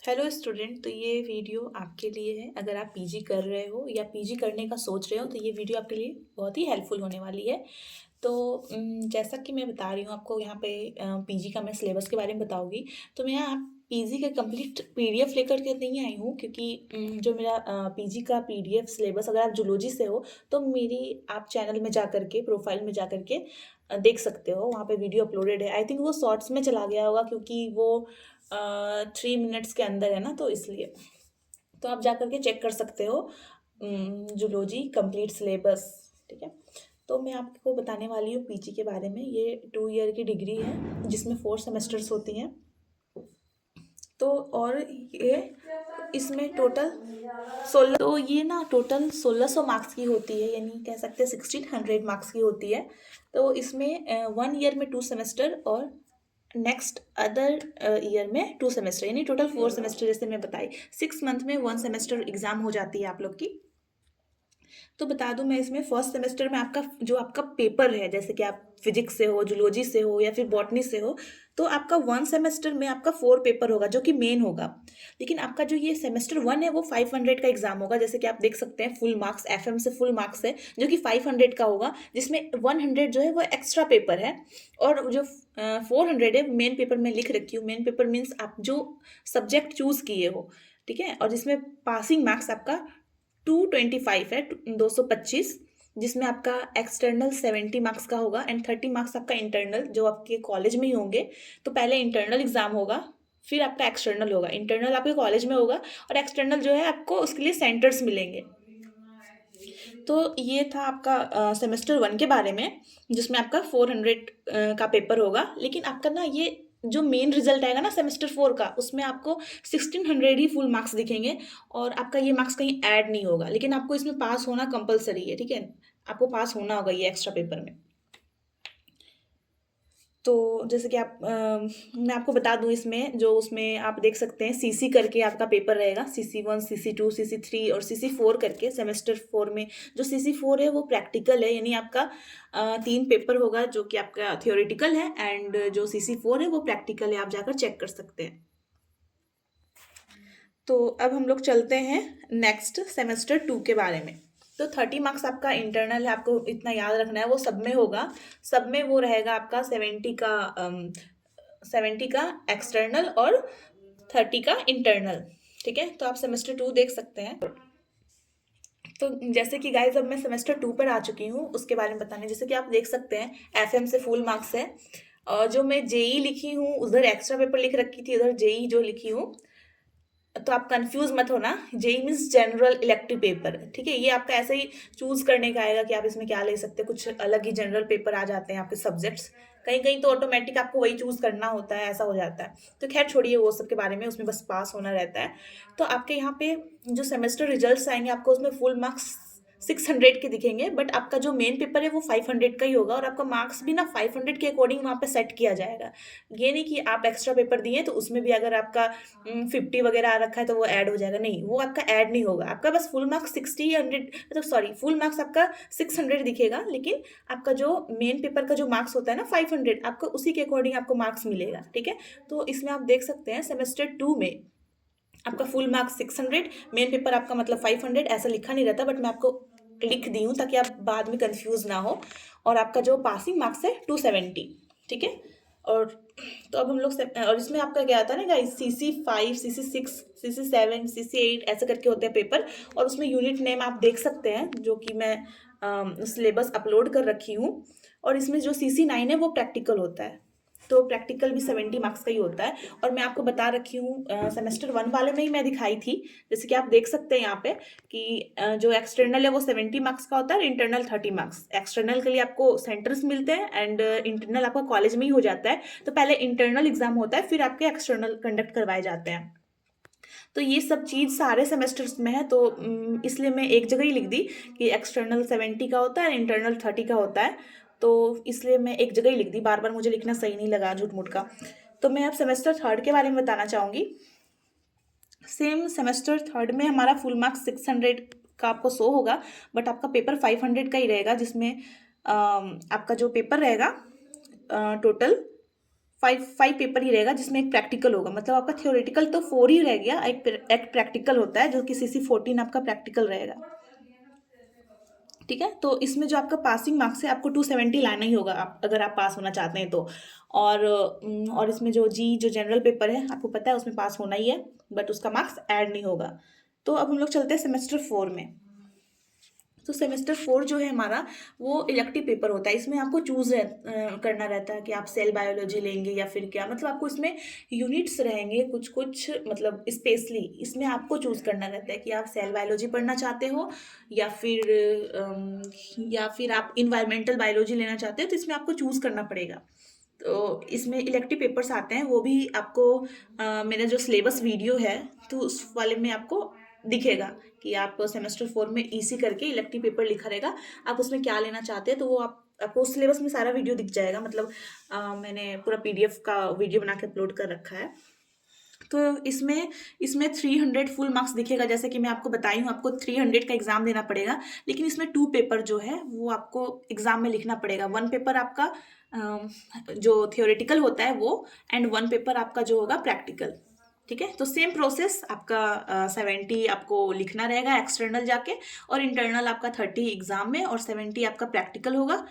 Hello student. तो ये video आपके लिए है। अगर आप पीजी कर रहे हो या पीजी करने का सोच रहे हो तो ये वीडियो आपके लिए बहुत ही हेल्पफुल होने वाली है। तो जैसा कि मैं बता रही हूँ आपको यहाँ पे पीजी का मैं सिलेबस के बारे में बताऊँगी। तो मैं यहाँ पीजी का कंप्लीट पीडीएफ लेकर के नहीं आई हूँ, क्योंकि जो मेरा पीजी का पीडीएफ सिलेबस, अगर आप जूलॉजी से हो तो मेरी आप चैनल में जा करके, प्रोफाइल में जा करके देख सकते हो। वहाँ पे वीडियो अपलोडेड है। आई थिंक वो शॉर्ट्स में चला गया होगा, क्योंकि वो 3 मिनट्स के अंदर है ना, तो इसलिए तो आप जा करके चेक कर सकते हो जूलॉजी कंप्लीट सिलेबस। ठीक है। तो मैं आपको बताने वाली हूँ पीजी के बारे में। ये 2 ईयर की डिग्री है जिसमें 4 सेमेस्टर्स होती हैं। तो और ये इसमें टोटल 16, तो ये ना टोटल 1600 मार्क्स की होती है, यानी कह सकते हैं 1600 मार्क्स की होती है। तो इसमें 1 ईयर में 2 सेमेस्टर और नेक्स्ट अदर ईयर में 2 सेमेस्टर, यानी टोटल 4 सेमेस्टर। जैसे मैं बताई 6 मंथ में 1 सेमेस्टर एग्जाम हो जाती है आप लोग की। तो बता दूं मैं, इसमें फर्स्ट सेमेस्टर में आपका जो आपका पेपर है, जैसे कि आप फिजिक्स से हो, जूलॉजी से हो या फिर बॉटनी से हो, तो आपका 1 सेमेस्टर में आपका 4 पेपर होगा जो कि मेन होगा। लेकिन आपका जो ये सेमेस्टर 1 है वो 500 का एग्जाम होगा। जैसे कि आप देख सकते हैं फुल मार्क्स, एफएम से फुल मार्क्स है जो कि 500 का होगा, जिसमें 100 जो है वो एक्स्ट्रा पेपर है। और जो 400 है मेन पेपर में लिख रखी हूँ। मेन पेपर मीन्स आप जो सब्जेक्ट चूज किए हो, ठीक है। और जिसमें पासिंग मार्क्स आपका 225 है, 225, जिसमें आपका एक्सटर्नल 70 मार्क्स का होगा एंड 30 मार्क्स आपका इंटरनल, जो आपके कॉलेज में ही होंगे। तो पहले इंटरनल एग्जाम होगा, फिर आपका एक्सटर्नल होगा। इंटरनल आपके कॉलेज में होगा और एक्सटर्नल जो है आपको उसके लिए सेंटर्स मिलेंगे। तो ये था आपका सेमेस्टर 1 के बारे में, जिसमें आपका 400 का पेपर होगा। लेकिन आपका ना ये जो मेन रिजल्ट आएगा ना सेमेस्टर 4 का, उसमें आपको 1600 ही फुल मार्क्स दिखेंगे और आपका ये मार्क्स कहीं ऐड नहीं होगा। लेकिन आपको इसमें पास होना कंपलसरी है, ठीक है। आपको पास होना होगा ये एक्स्ट्रा पेपर में। तो जैसे कि मैं आपको बता दूं, इसमें जो उसमें आप देख सकते हैं सीसी करके आपका पेपर रहेगा। CC1, CC2, CC3 और CC4 करके सेमेस्टर 4 में। जो CC4 है वो प्रैक्टिकल है, यानी आपका 3 पेपर होगा जो कि आपका थियोरेटिकल है, एंड जो CC4 है वो प्रैक्टिकल है। आप जाकर चेक कर सकते हैं। तो अब हम लोग चलते हैं नेक्स्ट सेमेस्टर 2 के बारे में। तो 30 मार्क्स आपका इंटरनल है, आपको इतना याद रखना है। वो सब में होगा, सब में वो रहेगा आपका 70 का एक्सटर्नल और 30 का इंटरनल। ठीक है। तो आप सेमेस्टर 2 देख सकते हैं। तो जैसे कि गाइज अब मैं सेमेस्टर 2 पर आ चुकी हूँ, उसके बारे में बताने। जैसे कि आप देख सकते हैं एफएम से फुल मार्क्स है, और जो मैं जेई लिखी हूँ उधर एक्स्ट्रा पेपर लिख रखी थी, उधर जेई जो लिखी हूँ। तो आप कंफ्यूज मत होना। GE means general elective paper, ठीक है। ये आपका ऐसे ही चूज करने का आएगा कि आप इसमें क्या ले सकते हैं। कुछ अलग ही जनरल पेपर आ जाते हैं आपके सब्जेक्ट्स, कहीं कहीं तो ऑटोमेटिक आपको वही चूज करना होता है, ऐसा हो जाता है। तो खैर छोड़िए वो सब के बारे में, उसमें बस पास होना रहता है। तो आपके यहाँ पे जो सेमेस्टर रिजल्ट्स आएंगे, आपको उसमें फुल मार्क्स 600 के दिखेंगे, बट आपका जो मेन पेपर है वो 500 का ही होगा। और आपका मार्क्स भी ना 500 के अकॉर्डिंग वहाँ पे सेट किया जाएगा। ये नहीं कि आप एक्स्ट्रा पेपर दिए तो उसमें भी अगर आपका 50 वगैरह आ रखा है तो वो ऐड हो जाएगा। नहीं, वो आपका ऐड नहीं होगा। आपका बस फुल मार्क्स 60, 100, मतलब सॉरी, फुल मार्क्स आपका 600 दिखेगा। लेकिन आपका जो मेन पेपर का जो मार्क्स होता है ना 500, आपको उसी के अकॉर्डिंग आपको मार्क्स मिलेगा, ठीक है। तो इसमें आप देख सकते हैं सेमेस्टर 2 में आपका फुल मार्क्स 600, मेन पेपर आपका मतलब 500, ऐसा लिखा नहीं रहता, बट मैं आपको लिख दी हूँ ताकि आप बाद में कंफ्यूज ना हो। और आपका जो पासिंग मार्क्स है 270, ठीक है। और तो अब हम लोग और इसमें आपका क्या आता है ना guys, CC5, CC6, CC7, CC8 ऐसे करके होते हैं पेपर। और उसमें यूनिट नेम आप देख सकते हैं, जो कि मैं सिलेबस अपलोड कर रखी हूँ। और इसमें जो CC9 है वो प्रैक्टिकल होता है। तो प्रैक्टिकल भी 70 मार्क्स का ही होता है। और मैं आपको बता रखी हूँ सेमेस्टर 1 वाले में ही मैं दिखाई थी। जैसे कि आप देख सकते हैं यहाँ पे कि जो एक्सटर्नल है वो 70 मार्क्स का होता है और इंटरनल 30 मार्क्स। एक्सटर्नल के लिए आपको सेंटर्स मिलते हैं एंड इंटरनल आपका कॉलेज में ही हो जाता है। तो पहले इंटरनल एग्जाम होता है, फिर आपके एक्सटर्नल कंडक्ट करवाए जाते हैं। तो ये सब चीज़ सारे सेमेस्टर्स में है, तो इसलिए मैं एक जगह ही लिख दी कि एक्सटर्नल 70 का होता है, इंटरनल 30 का होता है। तो इसलिए मैं एक जगह ही लिख दी, बार बार मुझे लिखना सही नहीं लगा झूठ मूठ का। तो मैं अब सेमेस्टर 3 के बारे में बताना चाहूँगी। सेम सेमेस्टर 3 में हमारा फुल मार्क्स 600 का आपको शो होगा, बट आपका पेपर 500 का ही रहेगा, जिसमें आपका जो पेपर रहेगा टोटल फाइव पेपर ही रहेगा जिसमें एक प्रैक्टिकल होगा। मतलब आपका थियोरेटिकल तो 4 ही रह गया, एक प्रैक्टिकल होता है जो कि CC14 आपका प्रैक्टिकल रहेगा। ठीक है, तो इसमें जो आपका पासिंग मार्क्स है आपको 270 लाना ही होगा, आप अगर आप पास होना चाहते हैं तो। और इसमें जो जनरल पेपर है आपको पता है उसमें पास होना ही है, बट उसका मार्क्स ऐड नहीं होगा। तो अब हम लोग चलते हैं सेमेस्टर 4 में। तो सेमेस्टर 4 जो है हमारा वो इलेक्टिव पेपर होता है। इसमें आपको करना रहता है कि आप सेल बायोलॉजी लेंगे या फिर क्या, मतलब आपको इसमें यूनिट्स रहेंगे कुछ कुछ, मतलब स्पेशली इसमें आपको चूज़ करना रहता है कि आप सेल बायोलॉजी पढ़ना चाहते हो या फिर आप इन्वायरमेंटल बायोलॉजी लेना चाहते हो, तो इसमें आपको चूज़ करना पड़ेगा। तो इसमें इलेक्टिव पेपर्स आते हैं, वो भी आपको मेरा जो सिलेबस वीडियो है तो उस वाले में आपको दिखेगा कि आप सेमेस्टर 4 में ईसी करके इलेक्टिव पेपर लिखा रहेगा, आप उसमें क्या लेना चाहते हैं तो वो आपको सिलेबस में सारा वीडियो दिख जाएगा। मतलब मैंने पूरा PDF का वीडियो बना के अपलोड कर रखा है। तो इसमें 300 फुल मार्क्स दिखेगा, जैसे कि मैं आपको बताई हूँ आपको 300 का एग्जाम देना पड़ेगा, लेकिन इसमें 2 पेपर जो है वो आपको एग्जाम में लिखना पड़ेगा। 1 पेपर आपका जो थियोरेटिकल होता है वो, एंड 1 पेपर आपका जो होगा प्रैक्टिकल। ठीक है, तो सेम प्रोसेस आपका 70 आपको लिखना रहेगा एक्सटर्नल जाके, और इंटरनल आपका 30 एग्जाम में और 70 आपका प्रैक्टिकल होगा।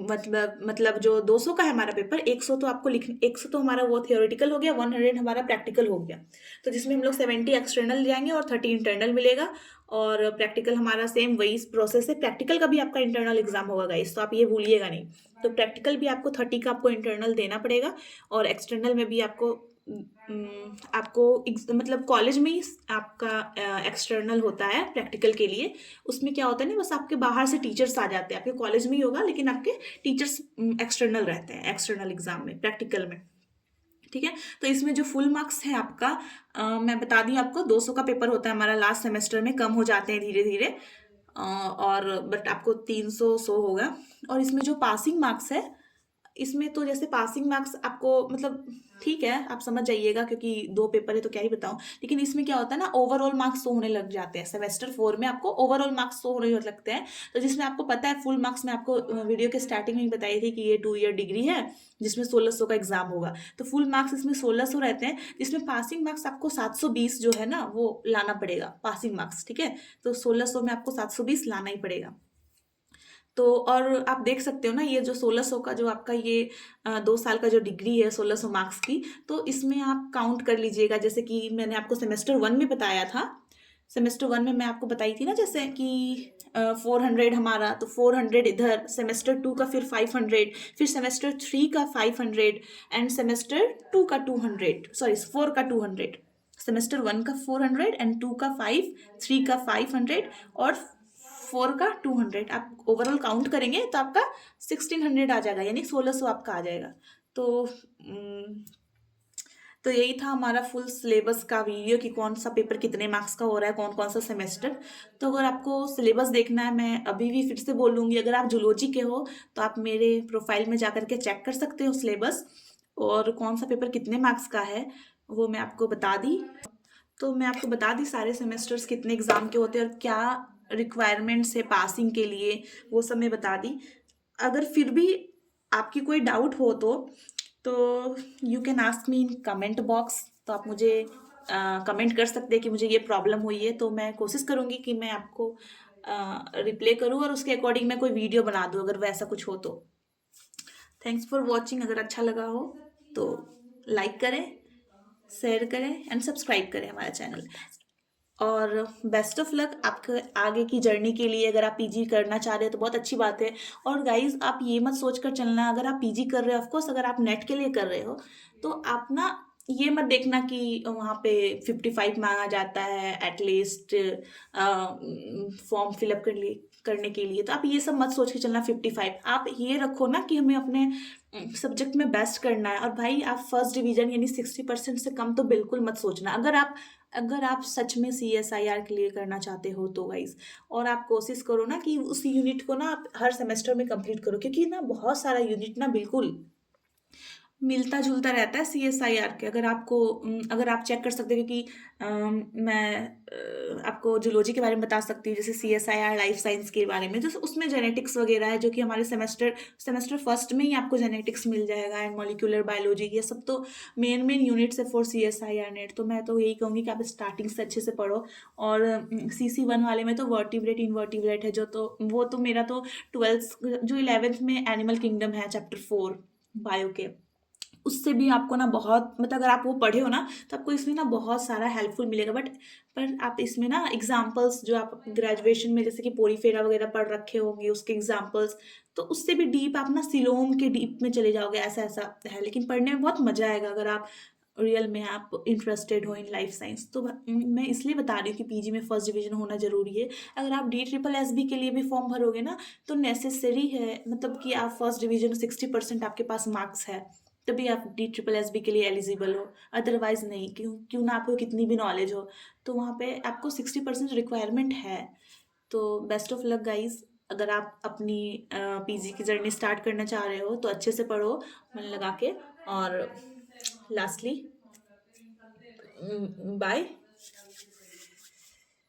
मतलब जो 200 का है हमारा पेपर, 100 तो आपको 100 तो हमारा वो थियोरेटिकल हो गया, 100 हमारा प्रैक्टिकल हो गया। तो जिसमें हम लोग 70 एक्सटर्नल जाएंगे और 30 इंटरनल मिलेगा, और प्रैक्टिकल हमारा सेम वही प्रोसेस है। प्रैक्टिकल का भी आपका इंटरनल एग्जाम होगा गाइस, तो आप ये भूलिएगा नहीं। तो प्रैक्टिकल भी आपको 30 का आपको इंटरनल देना पड़ेगा, और एक्सटर्नल में भी मतलब कॉलेज में ही आपका एक्सटर्नल होता है प्रैक्टिकल के लिए। उसमें क्या होता है ना, बस आपके बाहर से टीचर्स आ जाते हैं, आपके कॉलेज में ही होगा लेकिन आपके टीचर्स एक्सटर्नल रहते हैं एक्सटर्नल एग्जाम में, प्रैक्टिकल में। ठीक है, तो इसमें जो फुल मार्क्स है आपका, मैं बता दी आपको 200 का पेपर होता है हमारा लास्ट सेमेस्टर में, कम हो जाते हैं धीरे धीरे, और बट आपको 300 होगा। और इसमें जो पासिंग मार्क्स है, इसमें तो जैसे पासिंग मार्क्स आपको मतलब ठीक है आप समझ जाइएगा, क्योंकि 2 पेपर है तो क्या ही बताऊं, लेकिन इसमें क्या होता है ना, ओवरऑल मार्क्स शो होने लग जाते हैं। सेमेस्टर 4 में आपको ओवरऑल मार्क्स शो होने लगते हैं, तो जिसमें आपको पता है फुल मार्क्स में आपको वीडियो के स्टार्टिंग में ही बताई थी कि ये 2 ईयर डिग्री है जिसमें 1600 का एग्जाम होगा, तो फुल मार्क्स इसमें 1600 रहते हैं, जिसमें पासिंग मार्क्स आपको 720 जो है ना वो लाना पड़ेगा पासिंग मार्क्स। ठीक है, तो 1600 में आपको 720 लाना ही पड़ेगा। तो और आप देख सकते हो ना, ये जो 1600 का जो आपका ये 2 साल का जो डिग्री है 1600 मार्क्स की, तो इसमें आप काउंट कर लीजिएगा। जैसे कि मैंने आपको सेमेस्टर 1 में बताया था, सेमेस्टर 1 में मैं आपको बताई थी ना, जैसे कि 400 हमारा, तो 400 इधर, सेमेस्टर 2 का फिर 500, फिर सेमेस्टर 3 का 500, एंड सेमेस्टर 2 का 200, सॉरी 4 का 200, सेमेस्टर 1 का 400 एंड 2 का 5, 3 का 500 और 4 का 200। आप ओवरऑल काउंट करेंगे तो आपका 1600 आ जाएगा, यानी 1600 आपका आ जाएगा। तो तो यही था हमारा फुल सिलेबस का वीडियो कि कौन सा पेपर कितने मार्क्स का हो रहा है, कौन कौन सा सेमेस्टर। तो अगर आपको सिलेबस देखना है, मैं अभी भी फिर से बोलूँगी, अगर आप जूलॉजी के हो तो आप मेरे प्रोफाइल में जाकर के चेक कर सकते हो सिलेबस, और कौन सा पेपर कितने मार्क्स का है वो मैं आपको बता दी। तो मैं आपको बता दी सारे सेमेस्टर्स कितने एग्ज़ाम के होते हैं और क्या रिक्वायरमेंट्स है पासिंग के लिए, वो सब मैं बता दी। अगर फिर भी आपकी कोई डाउट हो तो you can ask me in comment box. तो आप मुझे कमेंट कर सकते हैं कि मुझे ये प्रॉब्लम हुई है, तो मैं कोशिश करूँगी कि मैं आपको रिप्लाई करूँ और उसके अकॉर्डिंग मैं कोई वीडियो बना दूँ अगर वैसा कुछ हो तो। Thanks for watching. अगर अच्छा लगा हो तो लाइक करें, शेयर करें एंड सब्सक्राइब करें हमारा चैनल। और बेस्ट ऑफ लक आपके आगे की जर्नी के लिए। अगर आप पीजी करना चाह रहे हो तो बहुत अच्छी बात है। और गाइज आप ये मत सोच कर चलना, अगर आप पीजी कर रहे हो, ऑफकोर्स अगर आप नेट के लिए कर रहे हो तो आप ना ये मत देखना कि वहाँ पे 55 मांगा जाता है एटलीस्ट फॉर्म फिलअप करने के लिए। तो आप ये सब मत सोच के चलना 55, आप ये रखो ना कि हमें अपने सब्जेक्ट में बेस्ट करना है। और भाई आप फर्स्ट डिवीजन यानी 60% से कम तो बिल्कुल मत सोचना, अगर आप सच में CSIR क्लियर करना चाहते हो तो गाइज। और आप कोशिश करो ना कि उस यूनिट को ना आप हर सेमेस्टर में कंप्लीट करो, क्योंकि ना बहुत सारा यूनिट ना बिल्कुल मिलता जुलता रहता है CSIR के। अगर आपको अगर आप चेक कर सकते हो, क्योंकि मैं आपको जूलॉजी के बारे में बता सकती हूँ, जैसे CSIR लाइफ साइंस के बारे में, जैसे उसमें जेनेटिक्स वगैरह है, जो कि हमारे सेमेस्टर फर्स्ट में ही आपको जेनेटिक्स मिल जाएगा, एंड मॉलिक्यूलर बायोलॉजी, ये सब तो मेन मेन यूनिट्स है फॉर CSIR नेट। तो मैं तो यही कहूँगी कि आप स्टार्टिंग से अच्छे से पढ़ो। और CC1 वाले में तो वर्टिब्रेट इनवर्टिब्रेट है, जो तो वो तो मेरा तो 12th जो 11th में एनिमल किंगडम है चैप्टर 4 बायो के, उससे भी आपको ना बहुत, मतलब अगर आप वो पढ़े हो ना, तो आपको इसमें ना बहुत सारा हेल्पफुल मिलेगा। बट पर आप इसमें ना एग्जाम्पल्स जो आप ग्रेजुएशन में जैसे कि पोरीफेरा वगैरह पढ़ रखे होंगे, उसके एग्जाम्पल्स, तो उससे भी डीप आप ना सिलोम के डीप में चले जाओगे, ऐसा ऐसा है। लेकिन पढ़ने में बहुत मजा आएगा अगर आप रियल में आप इंटरेस्टेड हो इन लाइफ साइंस। तो मैं इसलिए बता रही हूँ कि PG में फर्स्ट डिवीजन होना जरूरी है। अगर आप DSSS के लिए भी फॉर्म भरोगे ना, तो नेसेसरी है, मतलब कि आप फर्स्ट डिवीजन 60% आपके पास मार्क्स है, तभी आप DSSS के लिए एलिजिबल हो। अदरवाइज नहीं, क्यों क्यों ना आपको कितनी भी नॉलेज हो, तो वहाँ पे आपको 60% रिक्वायरमेंट है। तो बेस्ट ऑफ लक गाइज। अगर आप अपनी PG की जर्नी स्टार्ट करना चाह रहे हो तो अच्छे से पढ़ो, मन लगा के। और लास्टली, बाय।